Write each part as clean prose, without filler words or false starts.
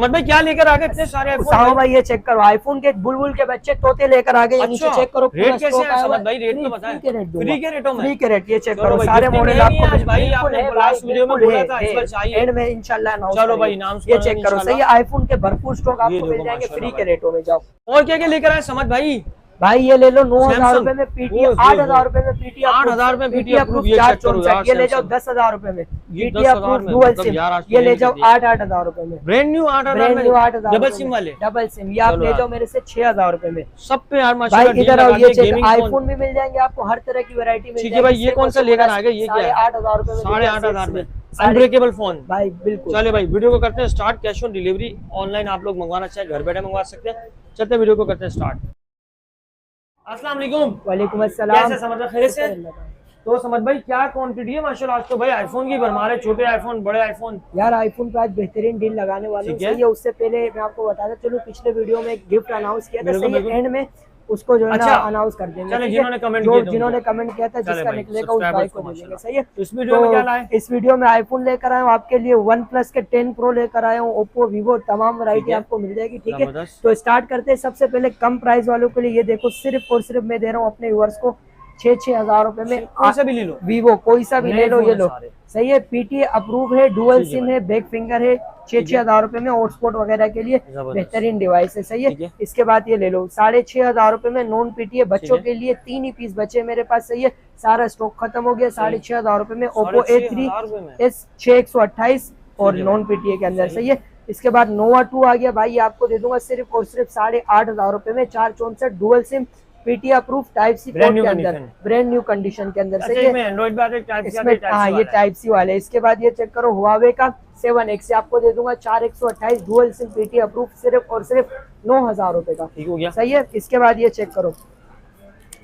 समझ भाई क्या लेकर आ गए इतने सारे आईफोन? साहो भाई ये चेक करो, आईफोन के बुलबुल के बच्चे तोते लेकर आ गए। अच्छा, नीचे चेक करो रेट कैसे है समझ भाई? रेट तो बताएं। फ्री के रेटों में, फ्री के रेट। ये चेक करो भाई, सारे मॉडल आपको आज भाई आपने लास्ट वीडियो में बोला था इस बार चाहिए, एंड में इंशाल्लाह अनाउंस। चलो भाई नाम ये चेक करो, सही है। आईफोन के भरपूर स्टॉक आपको मिल जाएंगे फ्री के रेटों में। जाओ और क्या क्या लेकर आए समझ भाई? भाई ये ले लो 9,000 रुपए में पीटी, 8,000 रुपए में पीटी, 8,000 रुपए में पीटी अप्रूव। ये ले जाओ 10,000 रुपए में पीटी अप्रूव डुअल सिम। ये ले जाओ 8,000 रुपए में ब्रांड न्यू 8,000 में 8,000 डबल सिम वाले। डबल सिम ये आप ले जाओ मेरे से 6,000 रुपए में सब पे यार भाई। माशाल्लाह। इधर आओ, ये चेक आईफोन भी मिल जाएंगे आपको, हर तरह की वैरायटी मिल जाएगी। ठीक है भाई, ये कौन सा लेकर आ गए? ये क्या है? 8,000 रुपए में, 8,500 में अनब्रेकेबल फोन भाई बिल्कुल। चले भाई वीडियो को करते हैं start. Cash on delivery online आप लोग मंगवाना चाहे घर बैठे मंगवा सकते हैं। चलते वीडियो को करते हैं स्टार्ट। अस्सलाम वालेकुम। वालेकुम अस्सलाम। कैसे समझ भाई? खैरियत से? तो समझ भाई क्या क्वांटिटी है माशाल्लाह? आज तो भाई आईफोन की भरमार है, छोटे आईफोन बड़े आईफोन। यार आईफोन पे आज बेहतरीन डील लगाने वाले हैं, सही है। उससे पहले मैं आपको बताता चलो, पिछले वीडियो में एक गिफ्ट अनाउंस किया था, सही है। एंड में उसको जो है ना अनाउंस कर देंगे। जिन्होंने कमेंट किया था जिसका निकलेगा उस भाई को दे देंगे, सही है। इस वीडियो में क्या लाए? इस वीडियो में आईफोन लेकर आया हूँ आपके लिए, वन प्लस के 10 प्रो लेकर आया हूँ, ओप्पो वीवो तमाम वैरायटी आपको मिल जाएगी, ठीक है। तो स्टार्ट करते हैं। सबसे पहले कम प्राइस वालों के लिए ये देखो, सिर्फ और सिर्फ मैं दे रहा हूँ अपने व्यूअर्स को 6,000 रुपए में। कोई सा भी ले लो, वीवो कोई सा भी ले लो, ये लो, सही है। पीटी अप्रूव है, डुअल सिम है, बैक फिंगर है, 6,000 रुपए में हॉटस्पॉट वगैरह के लिए बेहतरीन डिवाइस है, सही है। इसके बाद ये ले लो 6,500 रुपए में नॉन पीटी है, बच्चों के लिए 3 ही पीस बचे मेरे पास, सही है। सारा स्टॉक खत्म हो गया। 6,500 रुपए में ओप्पो A3s 6/128 और नॉन पीटी के अंदर, सही है। इसके बाद नोवा 2 आ गया भाई, आपको दे दूंगा सिर्फ और सिर्फ 8,500 रुपए में, 464 dual sim PT approve type C port के अंदर, ब्रांड न्यू कंडीशन के अंदर, सही है। एंड्रॉइड हाँ ये टाइप सी वाले। इसके बाद ये चेक करो, हुआवे का 7X से आपको दे दूंगा 4/128 डुअल सिम पीटी अप्रूव, सिर्फ और सिर्फ 9,000 रुपए का, ठीक हो गया, सही है। इसके बाद ये चेक करो,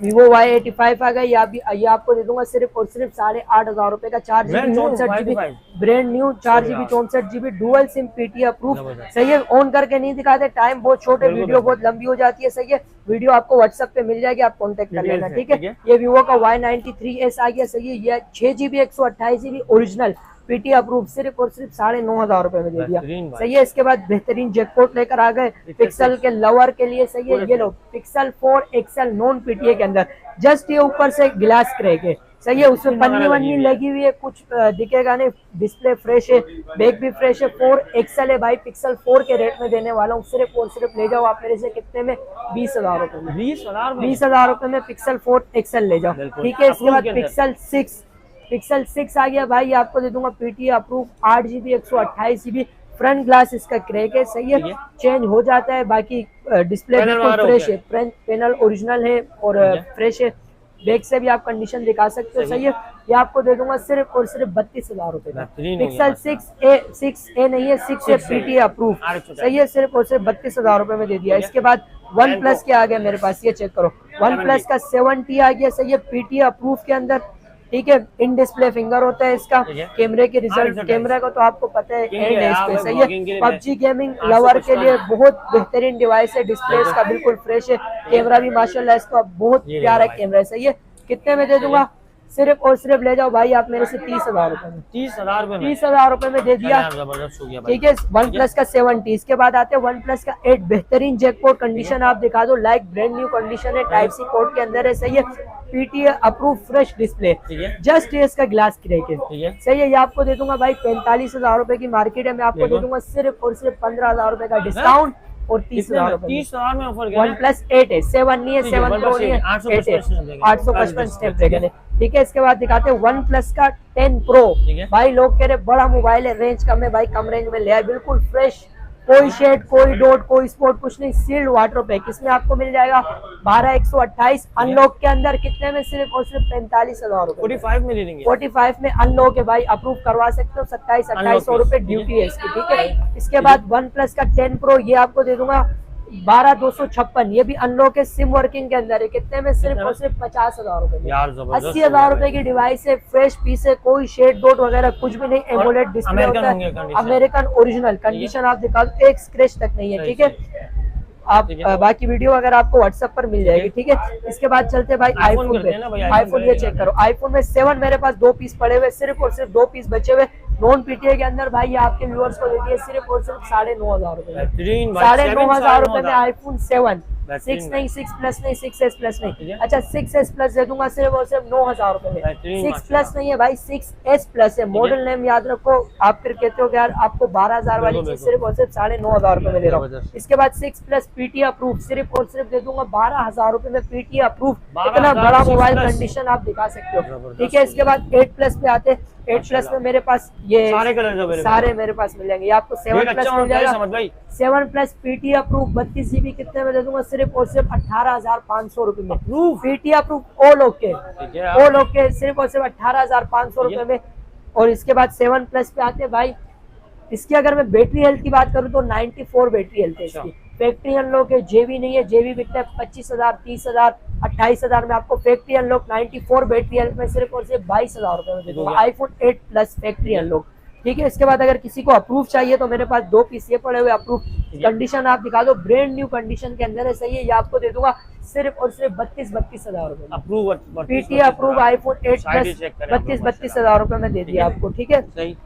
Vivo Y85 आ गया, ये आपको दे दूंगा सिर्फ और सिर्फ 8,500 रुपए का, 4GB 64GB brand new, 4GB 64GB dual sim PT approve, सही है। ऑन करके नहीं दिखाते, टाइम बहुत छोटे, वीडियो बहुत लंबी हो जाती है, सही है। वीडियो आपको व्हाट्सएप पे मिल जाएगी, आप कांटेक्ट कर लेना, ठीक है। ये Vivo का Y93s आ गया, सही है। ये 6GB 128GB original PT approve, सिर्फ और सिर्फ 9,500 रुपए में दे दिया, सही है। इसके बाद बेहतरीन जैकपॉट लेकर आ गए पिक्सल के लवर के लिए, सही है। ये लो पिक्सल 4 XL नॉन पीटीए के अंदर, जस्ट ये ऊपर से ग्लास क्रैक है, सही है। उसमें पन्नी वन्नी लगी हुई है, कुछ दिखेगा नहीं, डिस्प्ले फ्रेश है, बैक भी फ्रेश है। 4 XL है भाई, पिक्सल 4 के रेट में देने वाला हूँ, सिर्फ और सिर्फ ले जाओ आप मेरे से कितने में, 20,000 रुपए में। 20,000 रुपए में पिक्सल 4 XL ले जाओ, ठीक है। इसके बाद पिक्सल 6 आ गया भाई, आपको दे दूंगा PT approve, 8GB 128GB front glass इसका क्रैक है, सही है। चेंज हो जाता है, बाकी डिस्प्ले बिल्कुल फ्रेश है, फ्रंट पैनल ओरिजिनल है और फ्रेश है। बैक से भी आप कंडीशन दिखा सकते हो, सही है। ये आपको दे दूंगा सिर्फ और सिर्फ 32,000 रुपए का। पिक्सल 6A नहीं है, 6A पीटी अप्रूव, सही है। सिर्फ और सिर्फ 32,000 रुपए में दे दिया। इसके बाद वन प्लस के आ गया मेरे पास, ये चेक करो, वन प्लस का 7T आ गया, सही है। पीटी अप्रूव के अंदर, ठीक है। इन डिस्प्ले फिंगर होता है इसका, कैमरे के रिजल्ट, कैमरा का तो आपको पता है एंड है इस पे, सही है। PUBG गेमिंग लवर के लिए बहुत बेहतरीन डिवाइस है, डिस्प्ले इसका बिल्कुल फ्रेश है, कैमरा भी माशाल्लाह इसका बहुत प्यारा कैमरा है, सही है। कितने में दे दूंगा? सिर्फ और सिर्फ ले जाओ भाई आप मेरे से 30,000 रुपए में, 30,000 रुपए में दे दिया, ठीक है। वन प्लस का 7T। इसके बाद आते हैं वन प्लस का 8, बेहतरीन जैकपॉट कंडीशन आप दिखा दो, लाइक ब्रांड न्यू कंडीशन है, टाइप सी पोर्ट के अंदर है, सही है। PT approve fresh display, just ये इसका ग्लास क्रैक है, सही है। ये आपको दे दूंगा भाई 45,000 रुपए की मार्केट है, मैं आपको दे दूंगा सिर्फ और सिर्फ 15,000 रुपए का डिस्काउंट और 30,000 में ऑफर। वन प्लस 8 है, 7 नहीं है, 7 प्रो नहीं है, 855 स्टेप ड्रैगन है, ठीक है। इसके बाद दिखाते हैं वन प्लस का 10 प्रो भाई, लोग कह रहे बड़ा मोबाइल है, रेंज कम है भाई, कम रेंज में ले आए, बिल्कुल फ्रेश, कोई शेड, कोई डॉट, कोई स्पॉट, कुछ नहीं, सील्ड वाटर पैक। इसमें आपको मिल जाएगा 12/128 अनलॉक के अंदर, कितने में? सिर्फ और सिर्फ 45,000 रुपए, 45 में ले लेंगे, 45 में अनलॉक है भाई, अप्रूव करवा सकते हो, 2700-2800 रुपए ड्यूटी है इसकी, ठीक है। इसके बाद वन प्लस का 10 प्रो, ये आपको दे दूंगा 12,256, ये भी अनलॉक है, सिम वर्किंग के अंदर है, कितने में? सिर्फ और सिर्फ 50,000 रुपए में, 80,000 रुपए की डिवाइस है, फ्रेश पीस है, कोई शेड डॉट वगैरह कुछ भी नहीं, एमोलेड डिस्प्ले होता है, अमेरिकन ओरिजिनल कंडीशन आप दिखा दो, एक स्क्रैच तक नहीं है, ठीक है। आप बाकी वीडियो अगर आपको व्हाट्सएप पर मिल जाएगी, ठीक है। इसके बाद चलते भाई आईफोन पे। आईफोन ये चेक करो, आईफोन में 7 मेरे पास 2 पीस पड़े हुए, सिर्फ और सिर्फ 2 पीस बचे हुए, नॉन पीटीए के अंदर भाई ये आपके व्यूअर्स को देती है सिर्फ और सिर्फ 9,500 रुपए में। बेहतरीन भाई, 9,500 रुपए में आईफोन 7 बेहतरीन 6 नहीं, 6 प्लस नहीं, 6s प्लस नहीं, अच्छा 6s प्लस दे दूंगा सिर्फ और सिर्फ 9,000 रुपए में। बेहतरीन 6 प्लस नहीं है भाई, 6s प्लस है। मॉडल नेम याद रखो। आप फिर कहते हो कि यार आपको 12,000 वाली चीज सिर्फ और सिर्फ 9,500 रुपए में दे रहा हूँ। इसके बाद 6 प्लस पीटी अप्रूव सिर्फ और सिर्फ दे दूंगा 12,000 रुपए में। पीटी अप्रूव, इतना बड़ा मोबाइल कंडीशन आप दिखा सकते हो, ठीक है। इसके बाद 8 प्लस पे आते, 8 प्लस में मेरे पास ये सारे कलर सारे मेरे पास मिल जाएंगे। आपको 7 प्लस मिल जाएगा, 7 प्लस पीटी अप्रूव 32 GB कितने में दे दूंगा सिर्फ और सिर्फ 18,500 रुपए में। PT approve all okay, all okay सिर्फ और सिर्फ 18,500 रुपए में। और इसके बाद 7 प्लस पे आते हैं भाई। इसकी अगर मैं बैटरी हेल्थ की बात करूँ तो 94 बैटरी हेल्थ है इसकी। फैक्ट्री अनलॉक है, जेबी नहीं है। जेबी बिकता है 25,000, 30,000, 28,000 में। आपको फैक्ट्री अनलॉक 94 बैटरी हेल्थ में सिर्फ और सिर्फ 22,000 रुपए में दे दूंगा। आईफोन 8 प्लस फैक्ट्री अनलॉक, ठीक है। इसके बाद अगर किसी को अप्रूव चाहिए तो मेरे पास 2 पीस ये पड़े हुए अप्रूव। कंडीशन आप दिखा दो, ब्रांड न्यू कंडीशन के अंदर है, सही है। ये आपको दे दूंगा सिर्फ और सिर्फ 32,000 रुपए में। Approve PT approve iPhone 8 plus 32,000 रुपए में दे दिया आपको, ठीक है। सही।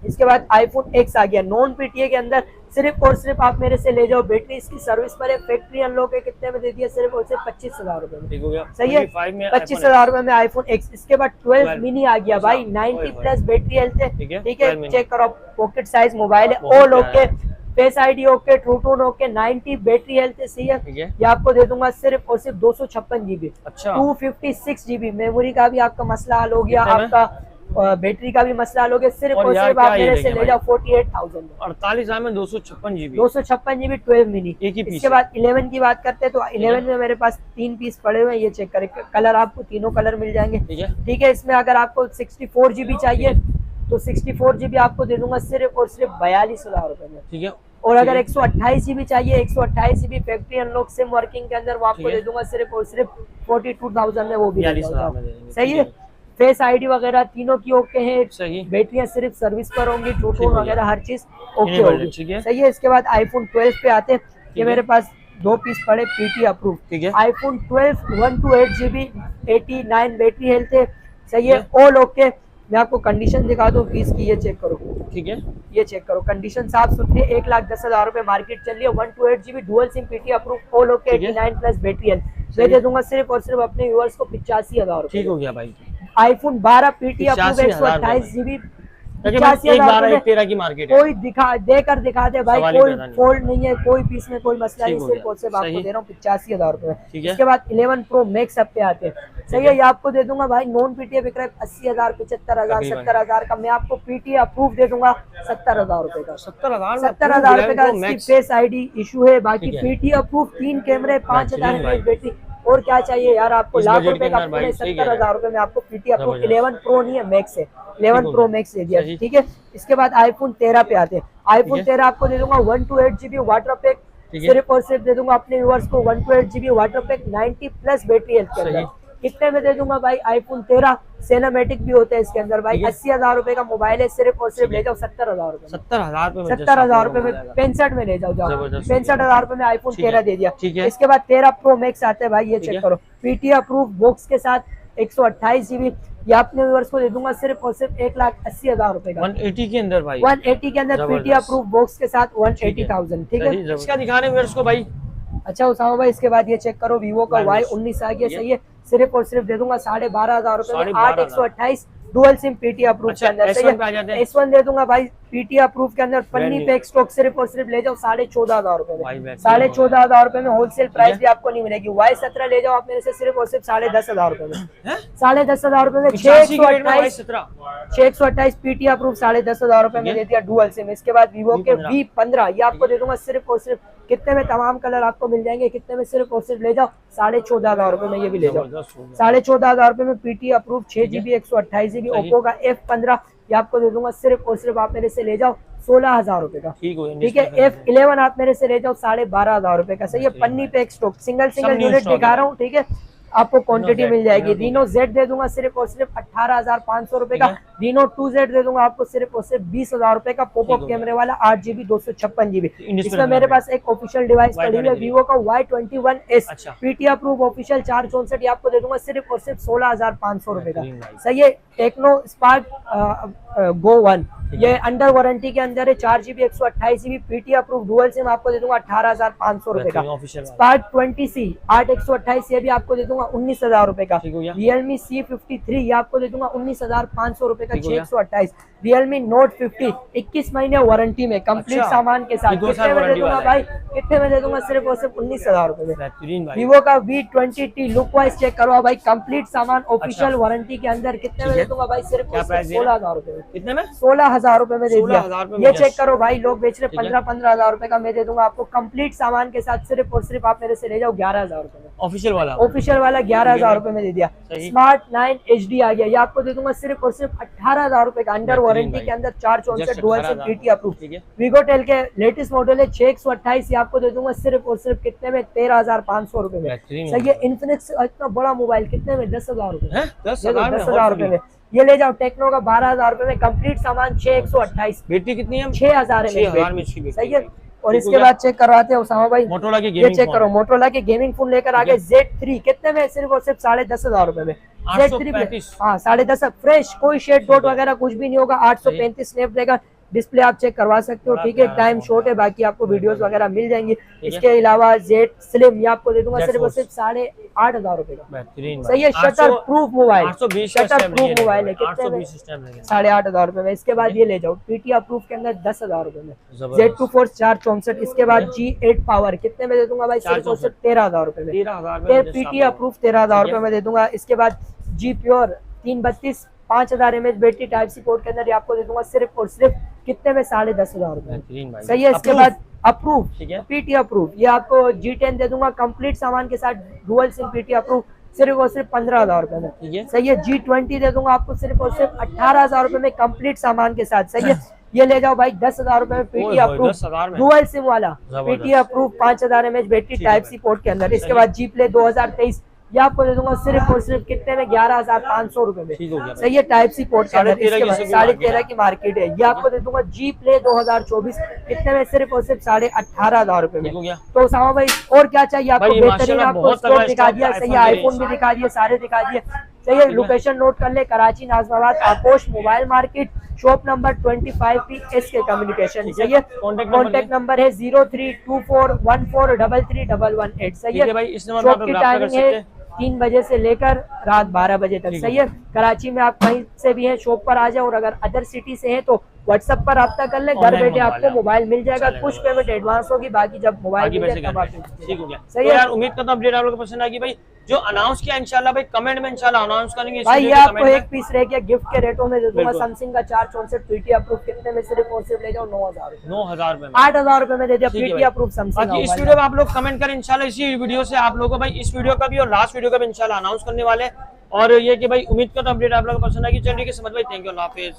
इसके बाद आईफोन X आ गया नॉन पीटीए के अंदर। सिर्फ और सिर्फ आप मेरे से ले जाओ, बैटरी इसकी सर्विस पर है, फैक्ट्री अनलॉक है, कितने में दे दिया सिर्फ और सिर्फ 25,000 रुपए में, ठीक हो गया। सही है। 25,000 रुपए में आईफोन X। इसके बाद 12 मिनी आ गया भाई, 90 प्लस बैटरी हेल्थ है, ठीक है। चेक करो, पॉकेट साइज मोबाइल है, all okay, face ID okay, true tone okay, 90 battery health है, सही है। ये आपको दे दूंगा सिर्फ और सिर्फ 256 GB, 256 GB। मेमोरी का भी आपका मसला हल हो गया, आपका बैटरी का भी मसला हल हो गया। सिर्फ और सिर्फ आप मेरे से ले जाओ 48,000 में। 48,000 में 256 GB, 256 GB 12 मिनी। एक ही पीस। इसके बाद 11 की बात करते हैं तो 11 में मेरे पास 3 पीस पड़े हुए हैं, ये चेक करें। कलर आपको तीनों कलर मिल जाएंगे, ठीक है। इसमें अगर आपको 64 GB चाहिए तो 64 GB आपको दे दूंगा सिर्फ और सिर्फ 42,000 रुपए में, ठीक है। और अगर 128 GB चाहिए, 128 GB factory unlock SIM working के अंदर, वो आपको दे दूंगा सिर्फ और सिर्फ 42,000 में, वो भी सही है। फेस आईडी वगैरह तीनों की ओके है, बैटरियां सिर्फ सर्विस पर होंगी, ट्रू टोन वगैरह हर चीज ओके होगी, सही है। इसके बाद आईफोन 12 पे आते हैं। ये मेरे पास 2 पीस पड़े पीटी अप्रूव, ठीक है। आईफोन 12 128 GB 89 बैटरी हेल्थ है, सही है, ऑल ओके। मैं आपको कंडीशन दिखा दूं पीस की, ये चेक करो, ठीक है। ये चेक करो, कंडीशन साफ सुथरी है। 1,10,000 रुपए मार्केट चल रही है। 128 GB dual sim PT approve all okay, 89 plus battery health. मैं दे दूंगा सिर्फ और सिर्फ अपने व्यूअर्स को 85,000 रुपए, ठीक हो गया भाई। आईफोन 12 पीटी अप्रूव 128 GB 85,000 की मार्केट कोई देकर दिखा दे भाई, कोई फोल्ड नहीं है, कोई पीस में कोई मसला नहीं, सिर्फ और सिर्फ आपको दे रहा हूँ 85,000 रुपए। इसके बाद 11 प्रो मैक्स अब पे आते हैं, सही है। ये आपको दे दूंगा भाई, नॉन पीटीए बिक रहा है 80,000, 75,000, 70,000 का। मैं आपको पीटीए अप्रूव दे दूंगा 70,000 रुपए का, 70,000 रुपए का। इसकी फेस आईडी इशू है, बाकी पीटीए अप्रूव, 3 कैमरे, 5,000 mAh बैटरी, और क्या चाहिए यार आपको। लाख रुपए का 70,000 रुपए में आपको पीटी अप्रूव। 11 प्रो नहीं है, मैक्स है, 11 प्रो मैक्स दे दिया, ठीक है। इसके बाद आईफोन 13 पे आते हैं। आईफोन 13 आपको दे दूंगा 128 GB वाटर पैक, सिर्फ और सिर्फ दे दूंगा अपने व्यूअर्स को 128 GB water pack, 90 plus battery health के अंदर। कितने में दे दूंगा भाई आईफोन 13? सिनेमैटिक भी होता है इसके अंदर भाई। 80,000 रुपए का मोबाइल है, सिर्फ और सिर्फ ले जाओ 70,000 रुपए, 70,000 रुपए में 65 में ले जाओ, 65,000 रुपए में आईफोन 13 दे दिया। इसके बाद 13 प्रो मैक्स आता है भाई, ये चेक करो, पीटी अप्रूव बॉक्स के साथ 128 GB। ये अपने व्यूअर्स को दे दूंगा सिर्फ और सिर्फ 1,80,000 रुपए का, 180 के अंदर भाई, 180 के अंदर पीटी अप्रूव बॉक्स के साथ 180,000, ठीक है। इसका दिखा रहे व्यूअर्स को भाई। अच्छा उसामा भाई, इसके बाद ये चेक करो, वीवो का Y19 आ गया, सही है। सिर्फ और सिर्फ दे दूंगा 12,500 रुपए में, 8/128 डुअल सिम पीटी अप्रूव के अंदर, सही है। S1 दे दूंगा भाई पीटी अप्रूव के अंदर, पन्नी पे स्टॉक, सिर्फ और सिर्फ ले जाओ 14,500 रुपए में, 14,500 रुपए में। होलसेल प्राइस भी आपको नहीं मिलेगी। Y17 ले जाओ आप मेरे से सिर्फ और सिर्फ 10,500 रुपए में, 10,500 रुपए में। 628 पीटी अप्रूव 10,500 रुपए में दे दिया डुअल सिम। इसके बाद वीवो के V15 ये आपको दे दूंगा सिर्फ और सिर्फ, कितने में तमाम कलर आपको मिल जाएंगे, कितने में सिर्फ और सिर्फ ले जाओ 14,500 रुपए में, ये भी ले जाओ 14,500 रुपए में। PT approve 6 GB 128 GB। Oppo का F15 ये आपको दे दूंगा सिर्फ और सिर्फ आप मेरे से ले जाओ 16,000 रुपए का, ठीक है। F11 आप मेरे से ले जाओ 12,500 रुपए का, सही है। पन्नी पे एक स्टॉक, सिंगल यूनिट दिखा रहा हूँ, ठीक है। आपको क्वांटिटी मिल जाएगी। Reno Z दे दूंगा सिर्फ और सिर्फ 18,500 रुपए का। Reno 2Z दे दूंगा आपको सिर्फ और सिर्फ 20,000 रुपए का पॉपअप कैमरे वाला 8GB 256GB। इसमें मेरे पास एक ऑफिशियल डिवाइस पड़ी है Vivo का Y21s PT अप्रूव ऑफिशियल 464, ये आपको दे दूंगा सिर्फ और सिर्फ 16,500 रुपए का। सही है। टेक्नो स्पार्क Go 1 ये अंडर वारंटी के अंदर है, 4GB 128GB PT approve dual SIM आपको दे दूंगा 18,500 रुपए का। स्पार्क 20C 8 128 ये भी आपको दे दूंगा 19,000 रुपए का। Realme C53 ये आपको दे दूंगा 19,500 रुपए का 628। Realme Note 50 21 महीने वारंटी में कंप्लीट सामान के साथ कितने में दे दूंगा भाई, कितने में दे दूंगा सिर्फ और सिर्फ 19,000 रुपए में। Vivo का V20T लुक वाइज चेक करो भाई, कंप्लीट सामान ऑफिशियल वारंटी के अंदर कितने में दे दूंगा भाई सिर्फ 16,000 रुपए में। कितने में? 16,000 रुपए में दे दिया। ये चेक करो भाई, लोग बेच रहे 15,000 रुपए का, मैं दे दूंगा आपको कंप्लीट सामान के साथ सिर्फ और सिर्फ आप मेरे से ले जाओ 11,000 रुपए में। ऑफिशियल वाला 11,000 रुपए में दे दिया। स्मार्ट 9 HD आ गया, ये आपको दे दूंगा सिर्फ और सिर्फ 18,000 रुपए का अंडर वारंटी के अंदर 464 dual SIM PT approve. Vigotel के लेटेस्ट मॉडल है 6 128, ये आपको दे दूंगा सिर्फ और सिर्फ कितने में 13,500 रुपए में। सही है। इन्फिनिक्स इतना बड़ा मोबाइल कितने में 10,000 रुपए, 10,000 रुपए में ये ले जाओ। टेक्नो का 12,000 रुपए में कंप्लीट सामान 6 128। बैटरी कितनी है? 6,000 है। सही है। और इसके बाद चेक करवाते हैं उसामा भाई मोटोरोला के गेमिंग, ये चेक करो मोटोरोला के गेमिंग फोन लेकर आ गए Z3 कितने में सिर्फ और सिर्फ 10,500 रुपए में। Z3 हाँ 10,500 फ्रेश, कोई शेड डॉट वगैरह कुछ भी नहीं होगा। 835 स्नैपड्रैगन डिस्प्ले आप चेक करवा सकते हो। ठीक है, टाइम शॉर्ट है, बाकी आपको वीडियोस वगैरह मिल जाएंगी। इसके अलावा Z Slim ये आपको दे दूंगा सिर्फ और सिर्फ 8,500 रुपए का। सही है। Shutter proof mobile, shutter proof mobile है कितने में 8,500 रुपए में। इसके बाद ये ले जाओ PT अप्रूव के अंदर 10,000 रुपए में। Z2 Force 464। इसके बाद G8 पावर कितने में दे दूंगा भाई सिर्फ और सिर्फ 13,000 रुपए में। PT अप्रूव 13,000 रुपए में दे दूंगा। इसके बाद G Pure 332 5000 mAh battery type C port के अंदर आपको दे दूंगा सिर्फ और सिर्फ कितने में 10,500 रुपए। सही है। इसके बाद अप्रूव PT अप्रूव ये आपको G10 दे दूंगा कंप्लीट सामान के साथ डुअल सिम PT अप्रूव सिर्फ और सिर्फ 15,000 रुपए में। सही है। G20 दे दूंगा आपको सिर्फ और सिर्फ 18,000 रुपए में कंप्लीट सामान के साथ। सही है। ये ले जाओ भाई 10,000 रुपए में PT अप्रूव डुअल सिम वाला PT approve 5000 mAh battery type C port के अंदर। इसके बाद G Play 2023 ये आपको दे दूंगा सिर्फ और सिर्फ कितने में 11,500 रुपए में। सही है। टाइप सी पोर्ट के अंदर। इसके बाद 13,500 की मार्केट है, ये आपको दे दूंगा G Play 2024 कितने में सिर्फ और सिर्फ 18,500 रुपए में। तो सामा भाई और क्या चाहिए आपको? बेहतरीन आपको स्टोर दिखा दिया। सही है। आईफोन भी दिखा दिया, सारे दिखा दिए। सही है। लोकेशन नोट कर ले, कराची नाजमाबाद आकोश mobile market, shop number 25P SK communication. सही है। कॉन्टेक्ट नंबर है 032414331118। सही है। शॉप की टाइमिंग है 3 बजे से लेकर रात 12 बजे तक। सही है। कराची में आप कहीं से भी हैं शॉप पर आ जाओ, और अगर अदर सिटी से हैं तो व्हाट्सएप पर रब्ता कर ले, घर बैठे आपको मोबाइल मिल जाएगा। कुछ पेमेंट एडवांस होगी, बाकी जब मोबाइल मिल जाए तब आप ठीक हो गया। सही है यार। उम्मीद करता हूं अपडेट आप लोगों को पसंद आएगी भाई। जो अनाउंस किया इंशाल्लाह भाई कमेंट में इंशाल्लाह अनाउंस करेंगे भाई। ये आपको एक पीस रह गया गिफ्ट के रेटों में दे दूंगा। सैमसंग का 464 PT अप्रूव कितने में सिर्फ और सिर्फ ले जाओ 9,000 रुपए 8,000 रुपए में दे दिया PT अप्रूव सैमसंग। इस वीडियो में आप लोग कमेंट करें इंशाल्लाह। इसी वीडियो से आप लोगों को भाई इस वीडियो का भी और लास्ट वीडियो का भी इंशाल्लाह अनाउंस करने वाले। और ये कि भाई उम्मीद करता हूं अपडेट आप लोगों को पसंद आएगी। चलिए समझ भाई, थैंक यू, अल्लाह हाफिज।